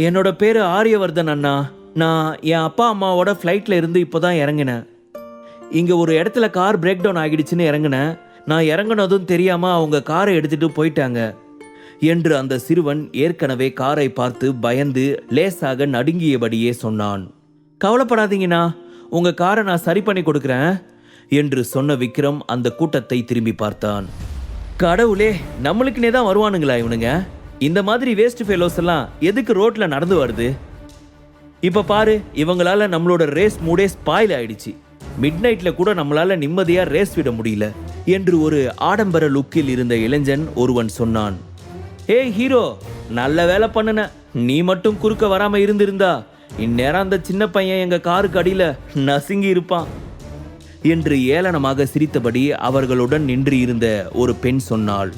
என்னோட பேரு ஆரியவர்தன் அண்ணா. நான் என் அப்பா அம்மாவோட ஃப்ளைட்ல இருந்து இப்போதான் இறங்கினேன். இங்க ஒரு இடத்துல கார் பிரேக் டவுன் ஆகிடுச்சுன்னு இறங்கினேன். நான் இறங்குனதும் தெரியாம அவங்க காரை எடுத்துட்டு போயிட்டாங்க என்று அந்த சிறுவன் ஏற்கனவே காரை பார்த்து பயந்து லேசாக நடுங்கியபடியே சொன்னான். கவலைப்படாதீங்கண்ணா, உங்க காரை நான் சரி பண்ணி கொடுக்குறேன் என்று சொன்ன விக்ரம் அந்த கூட்டத்தை திரும்பி பார்த்தான். கடவுளே, நம்மளுக்குனே தான் வருவானுங்களா இவனுங்க? இந்த மாதிரி வேஸ்ட் ஃபெலோஸ் எல்லாம் எதுக்கு ரோட்ல நடந்து வருது? இப்ப பாரு, இவங்களால நம்மளோட ரேஸ் மூடே ஸ்பாயில் ஆயிடுச்சு. மிட் நைட்ல கூட நம்மளால நிம்மதியா ரேஸ் விட முடியல என்று ஒரு ஆடம்பர லுக்கில் இருந்த இளைஞன் ஒருவன் சொன்னான். ஏய் ஹீரோ, நல்ல வேலை பண்ணுன. நீ மட்டும் குறுக்க வராம இருந்திருந்தா இந்நேரம் அந்த சின்ன பையன் எங்க காருக்கு அடியில நசுங்கி இருப்பான் என்று ஏளனமாக சிரித்தபடி அவர்களுடன் நின்று இருந்த ஒரு பெண் சொன்னாள்.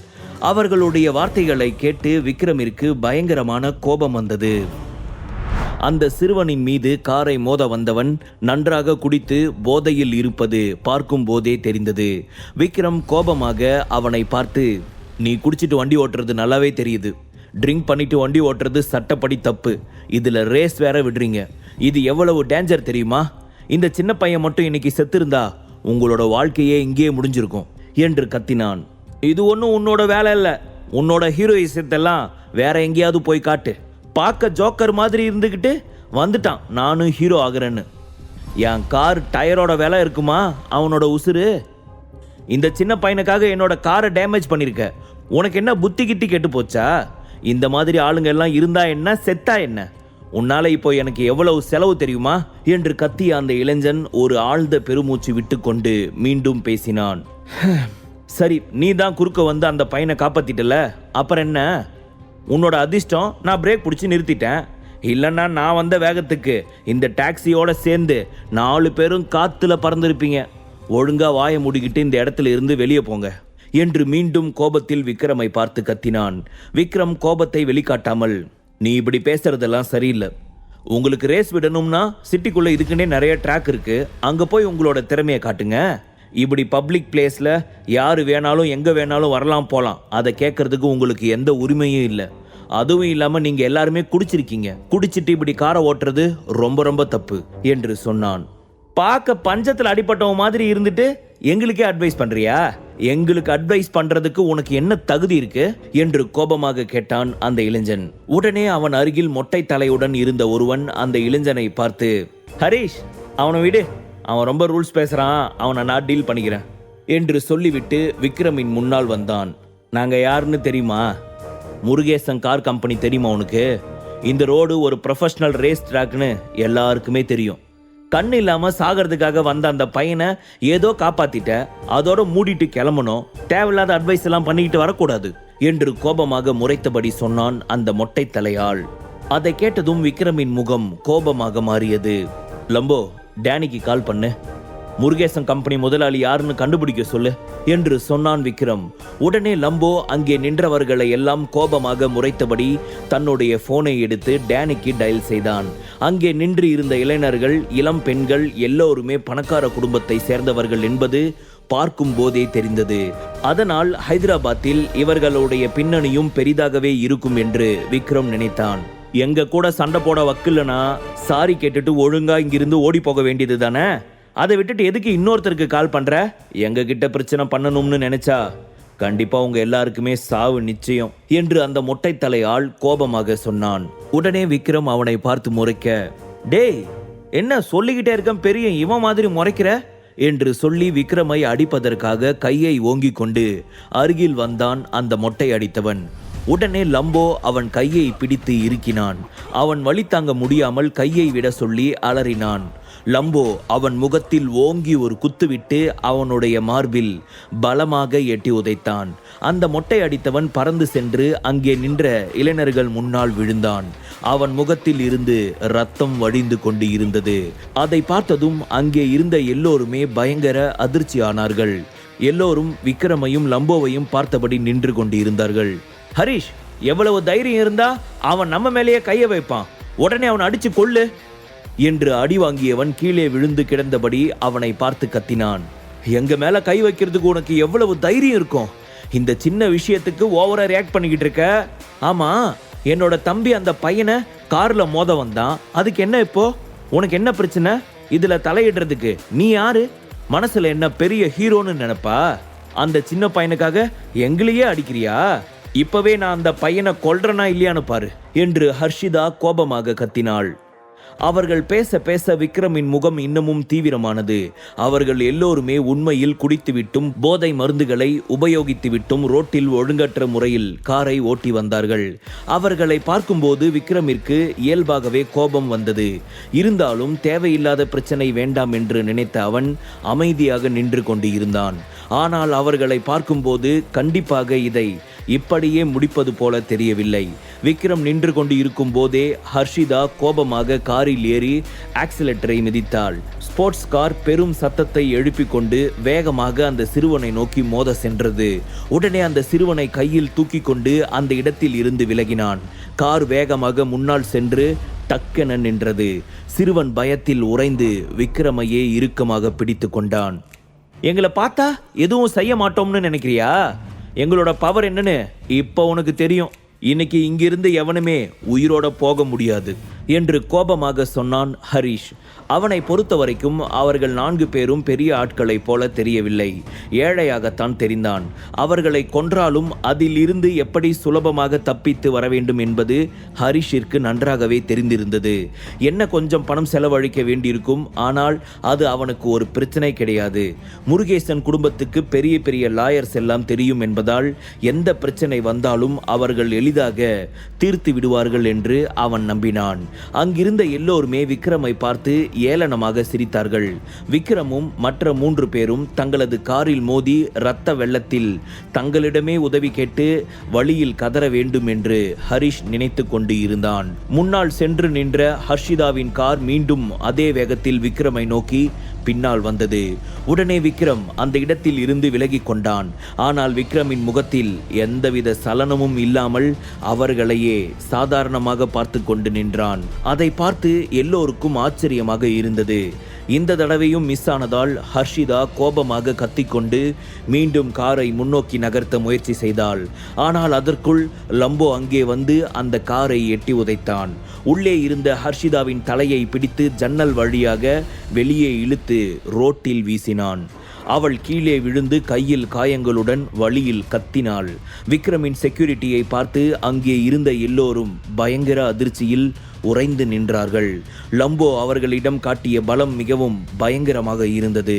அவர்களுடைய வார்த்தைகளை கேட்டு விக்ரமிற்கு பயங்கரமான கோபம் வந்தது. அந்த சிறுவனின் மீது காரை மோத வந்தவன் நன்றாக குடித்து போதையில் இருப்பது பார்க்கும் போதே தெரிந்தது. விக்ரம் கோபமாக அவனை பார்த்து, நீ குடிச்சிட்டு வண்டி ஓட்டுறது நல்லாவே தெரியுது. ட்ரிங்க் பண்ணிட்டு வண்டி ஓட்டுறது சட்டப்படி தப்பு. இதுல ரேஸ் வேற விடுறீங்க. இது எவ்வளவு டேஞ்சர் தெரியுமா? இந்த சின்ன பையன் மட்டும் இன்னைக்கு செத்திருந்தா உங்களோட வாழ்க்கையே இங்கேயே முடிஞ்சிருக்கும் என்று கத்தினான். இது ஒன்றும் உன்னோட வேலை இல்லை. உன்னோட ஹீரோயிசத்தெல்லாம் வேற எங்கேயாவது போய் காட்டு. பார்க்க ஜோக்கர் மாதிரி இருந்துக்கிட்டு வந்துட்டான் நானும் ஹீரோ ஆகுறேன்னு. என் கார் டயரோட விலை இருக்குமா அவனோட உசுறு? இந்த சின்ன பையனுக்காக என்னோட காரை டேமேஜ் பண்ணியிருக்க. உனக்கு என்ன புத்தி கிட்டி கெட்டு போச்சா? இந்த மாதிரி ஆளுங்க எல்லாம் இருந்தா என்ன, செத்தா என்ன? உன்னால இப்போ எனக்கு எவ்வளவு செலவு தெரியுமா என்று கத்திய அந்த இளைஞன் ஒரு ஆழ்ந்த பெருமூச்சு விட்டு கொண்டு மீண்டும் பேசினான். சரி, நீ தான் குறுக்க வந்து அந்த பையனை காப்பாத்திட்டல, அப்புறம் என்ன? உன்னோட அதிர்ஷ்டம், நான் பிரேக் பிடிச்சி நிறுத்திட்டேன். இல்லைன்னா நான் வந்த வேகத்துக்கு இந்த டாக்ஸியோட சேர்ந்து 4 பேரும் காத்துல பறந்துருப்பீங்க. ஒழுங்கா வாயை மூடிக்கிட்டு இந்த இடத்துல இருந்து வெளியே போங்க என்று மீண்டும் கோபத்தில் விக்ரமை பார்த்து கத்தினான். விக்ரம் கோபத்தை வெளிக்காட்டாமல், நீ இப்படி பேசுறதெல்லாம் சரியில்லை. உங்களுக்கு ரேஸ் விடணும்னா சிட்டிக்குள்ள இதுக்குன்னே நிறைய ட்ராக் இருக்கு. அங்க போய் உங்களோட திறமையை காட்டுங்க. இப்படி பப்ளிக் பிளேஸ்ல யாரு வேணாலும் எங்க வேணாலும் வரலாம் போலாம். அதை கேட்கறதுக்கு உங்களுக்கு எந்த உரிமையும் இல்லை. அதுவும் இல்லாம நீங்க எல்லாருமே குடிச்சிருக்கீங்க. குடிச்சிட்டு இப்படி காரை ஓட்டுறது ரொம்ப ரொம்ப தப்பு என்று சொன்னான். பார்க்க பஞ்சத்துல அடிபட்டவன் மாதிரி இருந்துட்டு எங்களுக்கே அட்வைஸ் பண்றியா? எங்களுக்கு அட்வைஸ் பண்றதுக்கு உனக்கு என்ன தகுதி இருக்கு என்று கோபமாக கேட்டான் அந்த இளைஞன். உடனே அவன் அருகில் மொட்டை தலையுடன் இருந்த ஒருவன் அந்த இளைஞனை பார்த்து, ஹரீஷ், அவனை விடு, அவன் ரொம்ப ரூல்ஸ் பேசுறான், அவனை நான் டீல் பண்ணிக்கிறேன் என்று சொல்லிவிட்டு விக்ரமின் முன்னால் வந்தான். நாங்க யாருன்னு தெரியுமா? முருகேசன் கார் கம்பெனி தெரியுமா உனக்கு? இந்த ரோடு ஒரு ப்ரொஃபஷனல் ரேஸ் ட்ராக்னு எல்லாருக்குமே தெரியும். கண்ணு இல்லாம சாகிறதுக்காக வந்த அந்த பையனை ஏதோ காப்பாத்திட்ட, அதோட மூடிட்டு கிளம்பணும். தேவையில்லாத அட்வைஸ் எல்லாம் பண்ணிக்கிட்டு வரக்கூடாது என்று கோபமாக முறைத்தபடி சொன்னான் அந்த மொட்டை தலையாள். அதை கேட்டதும் விக்ரமின் முகம் கோபமாக மாறியது. லம்போ, டேனிக்கு கால் பண்ணு. முருகேசன் கம்பெனி முதலாளி யாருன்னு கண்டுபிடிக்க சொல்லு என்று சொன்னான் விக்ரம். உடனே லம்போ அங்கே நின்றவர்களை எல்லாம் கோபமாக முறைத்தபடி தன்னுடைய போனை எடுத்து டேனிக்கு டயல் செய்தான். அங்கே நின்று இருந்த இளைஞர்கள், இளம் பெண்கள் எல்லோருமே பணக்கார குடும்பத்தை சேர்ந்தவர்கள் என்பது பார்க்கும் போதே தெரிந்தது. அதனால் ஹைதராபாத்தில் இவர்களுடைய பின்னணியும் பெரிதாகவே இருக்கும் என்று விக்ரம் நினைத்தான். எங்க கூட சண்டை போட வக்கில்லைனா சாரி கேட்டுட்டு ஒழுங்கா இங்கிருந்து ஓடி போக வேண்டியது தானே? அதை விட்டுட்டு எதுக்கு இன்னொருத்தருக்கு கால் பண்ற? எங்க கிட்ட பிரச்சனை பண்ணணும்னு நினைச்சா கண்டிப்பா உங்க எல்லாருக்குமே சாவு நிச்சயம் என்று அந்த மொட்டை தலையாள் கோபமாக சொன்னான். உடனே விக்ரம் அவனை பார்த்து முறைக்க, டேய், என்ன சொல்லிக்கிட்டே இருக்க, பெரிய இவன் மாதிரி முறைக்கிற என்று சொல்லி விக்ரமை அடிப்பதற்காக கையை ஓங்கிக் கொண்டு அருகில் வந்தான் அந்த மொட்டை அடித்தவன். உடனே லம்போ அவன் கையை பிடித்து இறுக்கினான். அவன் வலி தாங்க முடியாமல் கையை விட சொல்லி அலறினான். லம்போ அவன் முகத்தில் ஓங்கி ஒரு குத்துவிட்டு அவனுடைய மார்பில் பலமாக எட்டி உதைத்தான். அந்த மொட்டை அடித்தவன் பறந்து சென்று அங்கே நின்ற இளைஞர்கள் முன்னால் விழுந்தான். அவன் முகத்தில் இருந்து ரத்தம் வடிந்து கொண்டு இருந்தது. அதை பார்த்ததும் அங்கே இருந்த எல்லோருமே பயங்கர அதிர்ச்சி ஆனார்கள். எல்லோரும் விக்ரமையும் லம்போவையும் பார்த்தபடி நின்று கொண்டு இருந்தார்கள். ஹரீஷ், எவ்வளவு தைரியம் இருந்தா அவன் நம்ம மேலேயே கைய வைப்பான்? உடனே அவன் அடிச்சு கொள்ளு என்று அடி வாங்கியவன் கீழே விழுந்து கிடந்தபடி அவனை பார்த்து கத்தினான். எங்க மேல கை வைக்கிறதுக்கு உனக்கு எவ்வளவு தைரியம் இருக்கும்? இந்த சின்ன விஷயத்துக்கு ஓவரா ரியாக்ட் பண்ணிக்கிட்டு இருக்க. ஆமா, என்னோட தம்பி அந்த பையனை கார்ல மோத வந்தான். அதுக்கு என்ன இப்போ? உனக்கு என்ன பிரச்சனை? இதுல தலையிடுறதுக்கு நீ யாரு? மனசுல என்ன பெரிய ஹீரோன்னு நினைப்பா? அந்த சின்ன பையனுக்காக எங்களையே அடிக்கிறியா? இப்பவே நான் அந்த பையனை கொல்றனா இல்லையான்னு பாரு என்று ஹர்ஷிதா கோபமாக கத்தினாள். அவர்கள் பேச பேச விக்ரமின் முகம் இன்னமும் தீவிரமானது. அவர்கள் எல்லோருமே உண்மையில் குடித்துவிட்டும் போதை மருந்துகளை உபயோகித்துவிட்டும் ரோட்டில் ஒழுங்கற்ற முறையில் காரை ஓட்டி வந்தார்கள். அவர்களை பார்க்கும்போது விக்ரமிற்கு இயல்பாகவே கோபம் வந்தது. இருந்தாலும் தேவையில்லாத பிரச்சனை வேண்டாம் என்று நினைத்த அவன் அமைதியாக நின்று கொண்டு இருந்தான். ஆனால் அவர்களை பார்க்கும்போது கண்டிப்பாக இதை இப்படியே முடிப்பது போல தெரியவில்லை. விக்ரம் நின்று கொண்டு இருக்கும் போதே ஹர்ஷிதா கோபமாக காரில் ஏறி ஆக்சிலேட்டரை மிதித்தாள். ஸ்போர்ட்ஸ் கார் பெரும் சத்தத்தை எழுப்பிக் கொண்டு வேகமாக அந்த சிறுவனை நோக்கி மோத சென்றது. உடனே அந்த சிறுவனை கையில் தூக்கி கொண்டு அந்த இடத்தில் இருந்து விலகினான். கார் வேகமாக முன்னால் சென்று டக்கென நின்றது. சிறுவன் பயத்தில் உறைந்து விக்ரமையே இறுக்கமாக பிடித்து கொண்டான். எங்களை பார்த்தா எதுவும் செய்ய மாட்டோம்னு நினைக்கிறியா? எங்களோட பவர் என்னன்னு இப்போ உனக்கு தெரியும். இன்னைக்கு இங்கிருந்து எவனுமே உயிரோட போக முடியாது என்று கோபமாக சொன்னான் ஹரிஷ். அவனை பொறுத்த வரைக்கும் அவர்கள் 4 பேரும் பெரிய ஆட்களைப் போல தெரியவில்லை. ஏழையாகத்தான் தெரிந்தான். அவர்களை கொன்றாலும் அதில் இருந்து எப்படி சுலபமாக தப்பித்து வர வேண்டும் என்பது ஹரிஷிற்கு நன்றாகவே தெரிந்திருந்தது. என்ன கொஞ்சம் பணம் செலவழிக்க வேண்டியிருக்கும், ஆனால் அது அவனுக்கு ஒரு பிரச்சனை கிடையாது. முருகேசன் குடும்பத்துக்கு பெரிய பெரிய லாயர்ஸ் எல்லாம் தெரியும் என்பதால் எந்த பிரச்சனை வந்தாலும் அவர்கள் எளிதாக தீர்த்து விடுவார்கள் என்று அவன் நம்பினான். அங்கிருந்த எல்லோருமே விக்ரமை பார்த்து ஏளனமாக சிரித்தார்கள். விக்ரமும் மற்ற 3 பேரும் தங்களது காரில் மோதி இரத்த வெள்ளத்தில் தங்களிடமே உதவி கேட்டு வழியில் கதற வேண்டும் என்று ஹரிஷ் நினைத்து கொண்டு இருந்தான். முன்னால் சென்று நின்ற ஹர்ஷிதாவின் கார் மீண்டும் அதே வேகத்தில் விக்ரமை நோக்கி பின்னால் வந்தது. உடனே விக்ரம் அந்த இடத்தில் இருந்து விலகி கொண்டான். ஆனால் விக்ரமின் முகத்தில் எந்தவித சலனமும் இல்லாமல் அவர்களையே சாதாரணமாக பார்த்து கொண்டு நின்றான். அதை பார்த்து எல்லோருக்கும் ஆச்சரியமாக இருந்தது. இந்த தடவையும் மிஸ் ஆனதால் ஹர்ஷிதா கோபமாக கத்திக்கொண்டு மீண்டும் காரை முன்னோக்கி நகர்த்த முயற்சி செய்தாள். ஆனால் அதற்குள் லம்போ அங்கே வந்து அந்த காரை எட்டி உதைத்தான். உள்ளே இருந்த ஹர்ஷிதாவின் தலையை பிடித்து ஜன்னல் வழியாக வெளியே இழுத்து ரோட்டில் வீசினான். அவள் கீழே விழுந்து கையில் காயங்களுடன் வழியில் கத்தினாள். விக்ரமின் செக்யூரிட்டியை பார்த்து அங்கே இருந்த எல்லோரும் பயங்கர அதிர்ச்சியில் உறைந்து நின்றார்கள். லம்போ அவர்களிடம் காட்டிய பலம் மிகவும் பயங்கரமாக இருந்தது.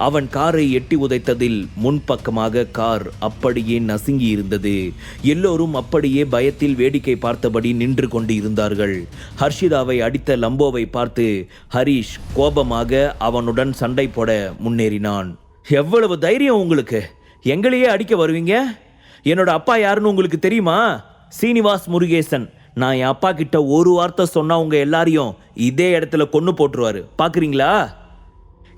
அவன் காரை எட்டி உதைத்ததில் முன்பக்கமாக கார் அப்படியே நசுங்கி இருந்தது. எல்லோரும் அப்படியே பயத்தில் வேடிக்கை பார்த்தபடி நின்று கொண்டு இருந்தார்கள். ஹர்ஷிதாவை அடித்த லம்போவை பார்த்து ஹரிஷ் கோபமாக அவனுடன் சண்டை போட முன்னேறினான். எவ்வளவு தைரியம் உங்களுக்கு? எங்களையே அடிக்க வருவீங்க? என்னோட அப்பா யாருன்னு உங்களுக்கு தெரியுமா? சீனிவாஸ் முருகேசன். நான் என் அப்பா கிட்ட ஒரு வார்த்தை சொன்னா உங்க எல்லாரையும் இதே இடத்துல கொன்னு போட்டுருவாரு, பாக்குறீங்களா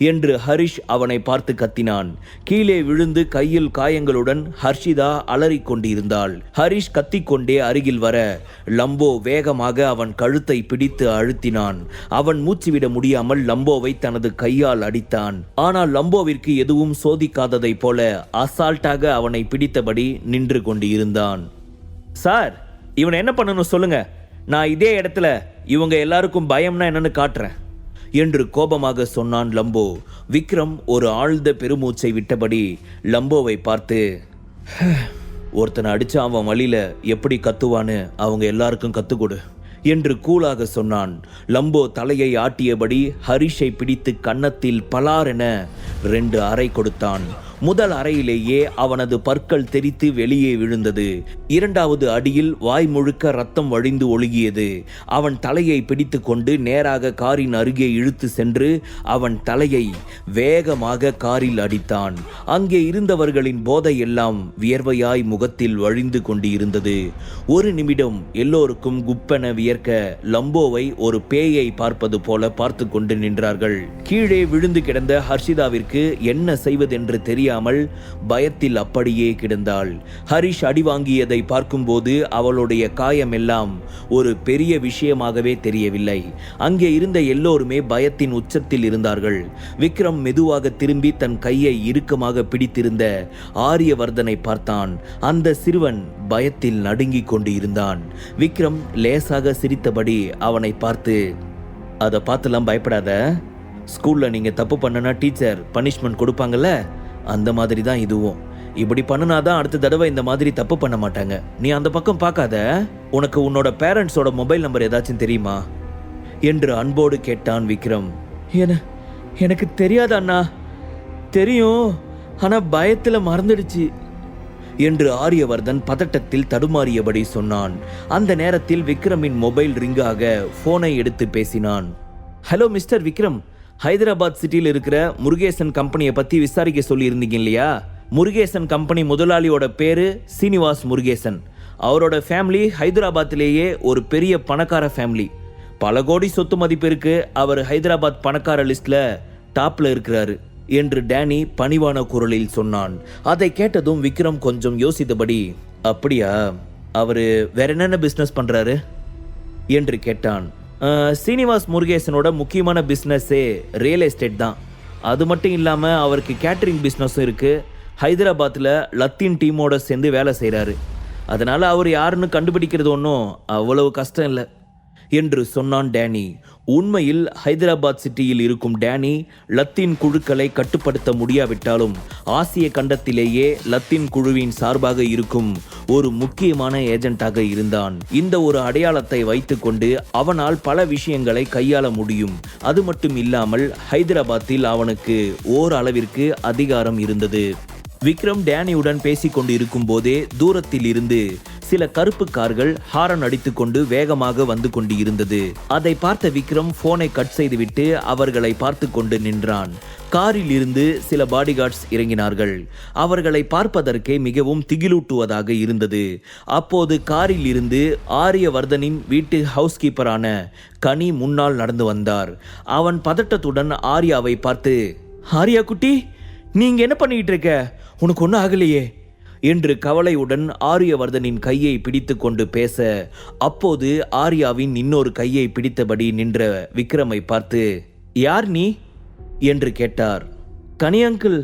என்று ஹரிஷ் அவனை பார்த்து கத்தினான். கீழே விழுந்து கையில் காயங்களுடன் ஹர்ஷிதா அலறிக் கொண்டிருந்தாள். ஹரிஷ் கத்திக்கொண்டே அருகில் வர லம்போ வேகமாக அவன் கழுத்தை பிடித்து அழுத்தினான். அவன் மூச்சுவிட முடியாமல் லம்போவை தனது கையால் அடித்தான். ஆனால் லம்போவிற்கு எதுவும் சோதிக்காததை போல அசால்ட்டாக அவனை பிடித்தபடி நின்று கொண்டு இருந்தான். சார், இவனை என்ன பண்ணணும் சொல்லுங்க. நான் இதே இடத்துல இவங்க எல்லாருக்கும் பயம்னா என்னன்னு காட்டுறேன் என்று கோபமாக சொன்னான் லம்போ. விக்ரம் ஒரு ஆழ்ந்த பெருமூச்சை விட்டபடி லம்போவை பார்த்து, ஒருத்தனை அடிச்சா அவன் வழியில எப்படி கத்துவான்னு அவங்க எல்லாருக்கும் கத்துக்கொடு என்று கூலாக சொன்னான். லம்போ தலையை ஆட்டியபடி ஹரிஷை பிடித்து கன்னத்தில் பலாரென 2 அறை கொடுத்தான். முதல் அறையிலேயே அவனது பற்கள் தெரித்து வெளியே விழுந்தது. 2வது அடியில் வாய் முழுக்க ரத்தம் வழிந்து ஒழுகியது. அவன் தலையை பிடித்து கொண்டு நேராக காரின் அருகே இழுத்து சென்று அவன் தலையை வேகமாக காரில் அடித்தான். அங்கே இருந்தவர்களின் போதை எல்லாம் வியர்வையாய் முகத்தில் வழிந்து கொண்டு இருந்தது. ஒரு நிமிடம் எல்லோருக்கும் குப்பென வியர்க்க லம்போவை ஒரு பேயை பார்ப்பது போல பார்த்து கொண்டு நின்றார்கள். கீழே விழுந்து கிடந்த ஹர்ஷிதாவிற்கு என்ன செய்வதென்று தெரியாமல் தெரியாமல் பயத்தில் அப்படியே கிடந்தாள். ஹரிஷ் அடி வாங்கியதை பார்க்கும்போது அவளுடைய காயமெல்லாம் ஒரு பெரிய விஷயமாகவே தெரியவில்லை. அங்கே இருந்த எல்லோருமே பயத்தின் உச்சத்தில் இருந்தார்கள். விக்ரம் மெதுவாக திரும்பி தன் கையை இறுக்கமாக பிடித்திருந்த ஆரியவர்தனை பார்த்தான். அந்த சிறுவன் பயத்தில் நடுங்கிக் கொண்டு இருந்தான். விக்ரம் லேசாக சிரித்தபடி அவனை பார்த்து, அதை பார்த்துலாம் பயப்படாத. ஸ்கூல்ல நீங்க தப்பு பண்ணனா டீச்சர் பனிஷ்மெண்ட் கொடுப்பாங்கல்ல, அந்த மாதிரி தான் இதுவும். இப்படி பண்ணுனாதான் அடுத்த தடவை இந்த மாதிரி தப்பு பண்ண மாட்டாங்க. நீ அந்த பக்கம் பார்க்காத. உனக்கு உன்னோட பேரண்ட்ஸோட மொபைல் நம்பர் ஏதாச்சும் தெரியுமா என்று அன்போடு கேட்டான் விக்ரம். எனக்கு தெரியாது அண்ணா. தெரியும், ஆனா பயத்துல மறந்துடுச்சு என்று ஆரியவர்தன் பதட்டத்தில் தடுமாறியபடி சொன்னான். அந்த நேரத்தில் விக்ரமின் மொபைல் ரிங்காக போனை எடுத்து பேசினான். ஹலோ மிஸ்டர் விக்ரம், ஹைதராபாத் சிட்டியில் இருக்கிற முருகேசன் கம்பெனியை பற்றி விசாரிக்க சொல்லி இருந்தீங்க இல்லையா? முருகேசன் கம்பெனி முதலாளியோட பேரு சீனிவாஸ் முருகேசன். அவரோட ஃபேமிலி ஹைதராபாத்திலேயே ஒரு பெரிய பணக்கார ஃபேமிலி. பல கோடி சொத்து மதிப்பு இருக்கு. அவர் ஹைதராபாத் பணக்கார லிஸ்ட்ல டாப்ல இருக்கிறாரு என்று டேனி பணிவான குரலில் சொன்னான். அதை கேட்டதும் விக்ரம் கொஞ்சம் யோசித்தபடி, அப்படியா, அவரு வேற என்னென்ன பிஸ்னஸ் பண்றாரு என்று கேட்டான். சீனிவாஸ் முருகேசனோட முக்கியமான பிஸ்னஸே ரியல் எஸ்டேட் தான். அது மட்டும் இல்லாமல் அவருக்கு கேட்டரிங் பிஸ்னஸும் இருக்குது. ஹைதராபாத்தில் லத்தீன் டீமோட சேர்ந்து வேலை செய்கிறாரு. அதனால் அவர் யாருன்னு கண்டுபிடிக்கிறது ஒன்றும் அவ்வளவு கஷ்டம் இல்லை என்று சொன்னான் டேனி. உண்மையில் ஹைதராபாத் சிட்டியில் இருக்கும் டேனி லத்தீன் குழுக்களை கட்டுப்படுத்த முடியாவிட்டாலும் ஆசிய கண்டத்திலேயே லத்தீன் குழுவின் சார்பாக இருக்கும் ஒரு முக்கியமான ஏஜென்ட்டாக இருந்தான். இந்த ஒரு அடையாளத்தை வைத்துக்கொண்டு அவனால் பல விஷயங்களை கையாள முடியும். அது மட்டும் இல்லாமல் ஹைதராபாத்தில் அவனுக்கு ஓரளவிற்கு அதிகாரம் இருந்தது. விக்ரம் டேனியுடன் பேசிக்கொண்டு இருக்கும் போதே தூரத்தில் இருந்து சில கருப்பு கார்கள் ஹாரன் அடித்துக்கொண்டு வேகமாக வந்து கொண்டு இருந்தது. அதை பார்த்த விக்ரம் போனை கட் செய்துவிட்டு அவர்களை பார்த்து கொண்டு நின்றான். காரில் இருந்து சில பாடிகார்ட்ஸ் இறங்கினார்கள். அவர்களை பார்ப்பதற்கே மிகவும் திகிலூட்டுவதாக இருந்தது. அப்போது காரில் இருந்து ஆரியவர்தனின் வீட்டு ஹவுஸ் கீப்பரான கனி முன்னால் நடந்து வந்தார். அவன் பதட்டத்துடன் ஆர்யாவை பார்த்து, ஆர்யா குட்டி, நீங்க என்ன பண்ணிட்டு இருக்க? உனக்கு ஒன்றும் ஆகலையே என்று கவலையுடன் ஆரியவர்தனின் கையை பிடித்து கொண்டு பேச, அப்போது ஆர்யாவின் இன்னொரு கையை பிடித்தபடி நின்ற விக்ரமை பார்த்து, யார் நீ என்று கேட்டார். கனி அங்கிள்,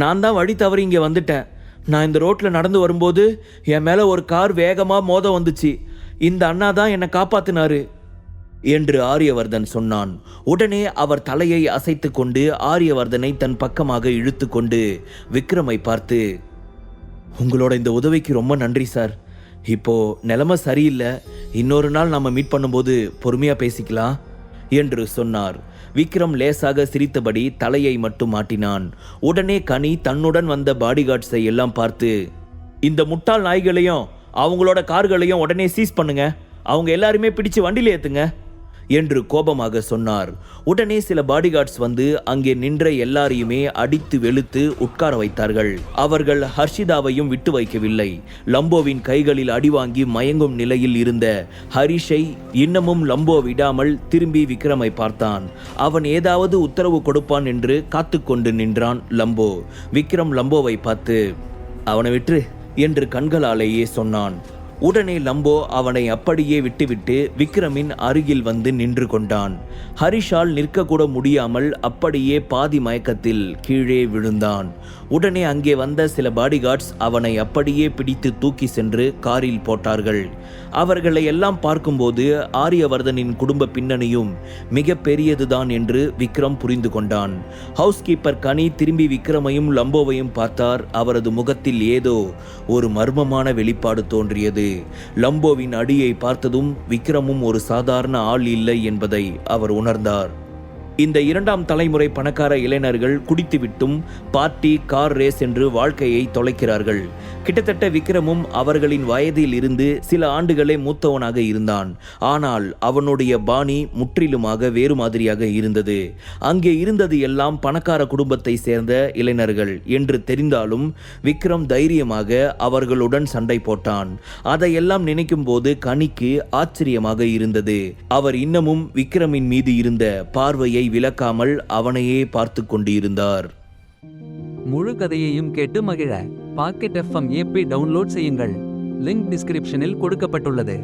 நான் தான் வழி தவறி இங்கே வந்துட்டேன். நான் இந்த ரோட்டில் நடந்து வரும்போது என் மேலே ஒரு கார் வேகமாக மோத வந்துச்சு. இந்த அண்ணா தான் என்னை காப்பாத்தினாரு என்று ஆரியவர்தன் சொன்னான். உடனே அவர் தலையை அசைத்து கொண்டு ஆரியவர்தனை தன் பக்கமாக இழுத்து கொண்டு விக்ரமை பார்த்து, உங்களோட இந்த உதவிக்கு ரொம்ப நன்றி சார். இப்போ நிலைமை சரியில்லை. இன்னொரு நாள் நம்ம மீட் பண்ணும்போது பொறுமையா பேசிக்கலாம் என்று சொன்னார். விக்ரம் லேசாக சிரித்தபடி தலையை மட்டும் மாட்டினான். உடனே கனி தன்னுடன் வந்த பாடிகார்ட்ஸை எல்லாம் பார்த்து, இந்த முட்டாள் நாய்களையும் அவங்களோட கார்களையும் உடனே சீஸ் பண்ணுங்க, அவங்க எல்லாருமே பிடிச்சு வண்டியில் ஏத்துங்க என்று கோபமாக சொன்னார். உடனே சில பாடிகார்ட்ஸ் வந்து அங்கே நின்ற எல்லாரையுமே அடித்து வெளுத்து உட்கார வைத்தார்கள். அவர்கள் ஹர்ஷிதாவையும் விட்டு வைக்கவில்லை. லம்போவின் கைகளில் அடிவாங்கி மயங்கும் நிலையில் இருந்த ஹரிஷை இன்னமும் லம்போ விடாமல் திரும்பி விக்ரமை பார்த்தான். அவன் ஏதாவது உத்தரவு கொடுப்பான் என்று காத்து கொண்டு நின்றான் லம்போ. விக்ரம் லம்போவை பார்த்து, அவனை விட்டு என்று கண்களாலேயே சொன்னான். உடனே லம்போ அவனை அப்படியே விட்டுவிட்டு விக்ரமின் அருகில் வந்து நின்று கொண்டான். ஹரிஷால் நிற்கக்கூட முடியாமல் அப்படியே பாதி மயக்கத்தில் கீழே விழுந்தான். உடனே அங்கே வந்த சில பாடிகார்ட்ஸ் அவனை அப்படியே பிடித்து தூக்கி சென்று காரில் போட்டார்கள். அவர்களை எல்லாம் பார்க்கும்போது ஆரியவர்தனின் குடும்ப பின்னணியும் மிக பெரியதுதான் என்று விக்ரம் புரிந்து கொண்டான். ஹவுஸ் கீப்பர் கனி திரும்பி விக்ரமையும் லம்போவையும் பார்த்தார். அவரது முகத்தில் ஏதோ ஒரு மர்மமான வெளிப்பாடு தோன்றியது. லம்போவின் அடியை பார்த்ததும் விக்ரமும் ஒரு சாதாரண ஆள் இல்லை என்பதை அவர் உணர்ந்தார். இந்த இரண்டாம் தலைமுறை பணக்கார இளைஞர்கள் குடித்துவிட்டும் பார்ட்டி, கார் ரேஸ் என்று வாழ்க்கையை தொலைக்கிறார்கள். கிட்டத்தட்ட விக்ரமும் அவர்களின் வயதில் இருந்து சில ஆண்டுகளே மூத்தவனாக இருந்தான். ஆனால் அவனுடைய பாணி முற்றிலுமாக வேறு மாதிரியாக இருந்தது. அங்கே இருந்தது எல்லாம் பணக்கார குடும்பத்தை சேர்ந்த இளைஞர்கள் என்று தெரிந்தாலும் விக்ரம் தைரியமாக அவர்களுடன் சண்டை போட்டான். அதையெல்லாம் நினைக்கும் போது கனிக்கு ஆச்சரியமாக இருந்தது. அவர் இன்னமும் விக்ரமின் மீது இருந்த பார்வையை விலக்காமல் அவனையே பார்த்து கொண்டிருந்தார். முழு கதையையும் கேட்டு மகிழ பாக்கெட் எஃப்எம் ஏபி டவுன்லோட் செய்யுங்கள். லிங்க் டிஸ்கிரிப்ஷனில் கொடுக்கப்பட்டுள்ளது.